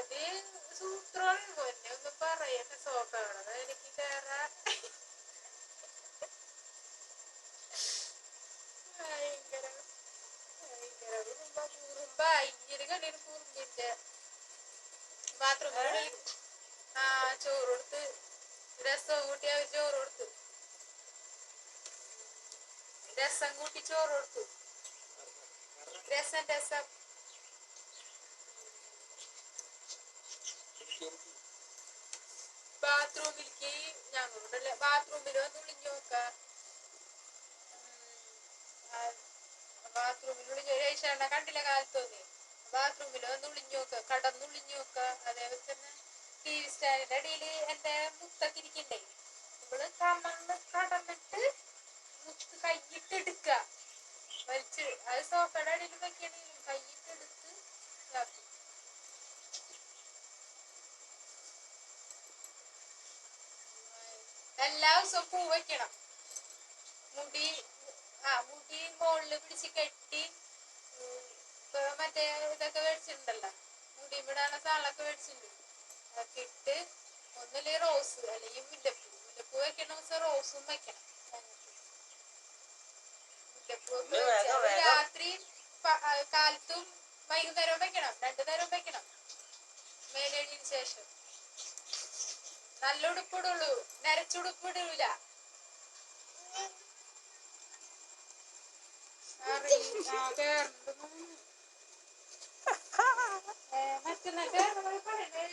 അത് സൂത്രം പൊന്നെ ഒന്ന് പറയട്ടെ സോഫ വേണം എനിക്ക് കേറാൻ ഭയങ്കര ഭയങ്കര കുറുമ്പ ഇങ്ങനെ കണ്ടിട്ട് കുറുമ്പിന്റെ ബാത്റൂമിൽ ആ ചോറ് കൊടുത്ത് രസം കൂട്ടി അവർ ചോറ് കൊടുത്തു രസം കൂട്ടി ചോറ് കൊടുത്തു രസം രസം ബാത്റൂമിലേക്ക് ഞങ്ങളുണ്ടല്ലേ ബാത്റൂമിൽ വന്ന് വിളിഞ്ഞു നോക്ക ബാത്റൂമിൽ വിളിഞ്ഞു രേഷണ്ണ കണ്ടില്ല കാലത്തൊന്ന് ബാത്റൂമിൽ വന്ന് വിളിഞ്ഞു നോക്ക കടന്നുളിഞ്ഞു നോക്ക അതേപോലെ തന്നെ ടി വി സ്റ്റാൻഡിന്റെ അടിയിൽ എന്റെ മുത്തൊക്കെ ഇരിക്കണ്ടേ ഇവള് കടന്നിട്ട് മുത്ത് കൈയിട്ട് എടുക്ക വലിച്ച് അത് സോഫയുടെ അടിയിൽ വെക്കണേ കൈയിട്ട് എടുത്ത് ഇതാക്കും എല്ലാ ദിവസവും പൂ വെക്കണം മുടി മുടി മുകളില് പിടിച്ച് കെട്ടി മറ്റേ ഇതൊക്കെ മേടിച്ചിട്ടുണ്ടല്ലോ മുടി വിടാനുള്ള സാധനമൊക്കെ മേടിച്ചിട്ടുണ്ട് അതൊക്കെ ഇട്ട് ഒന്നില്ലേ റോസ് അല്ലെങ്കിൽ മുല്ലപ്പൂ വെക്കണ ദിവസം റോസും വെക്കണം മുല്ലപ്പൂ രാത്രി കാലത്തും വൈകുന്നേരവും വെക്കണം 2 നേരവും വെക്കണം മേലേഴിന് ശേഷം നല്ല ഉടുപ്പിടുള്ളൂ നരച്ചുടുപ്പിടൂല മറ്റന്നാ കേരള പറയണ്ടേ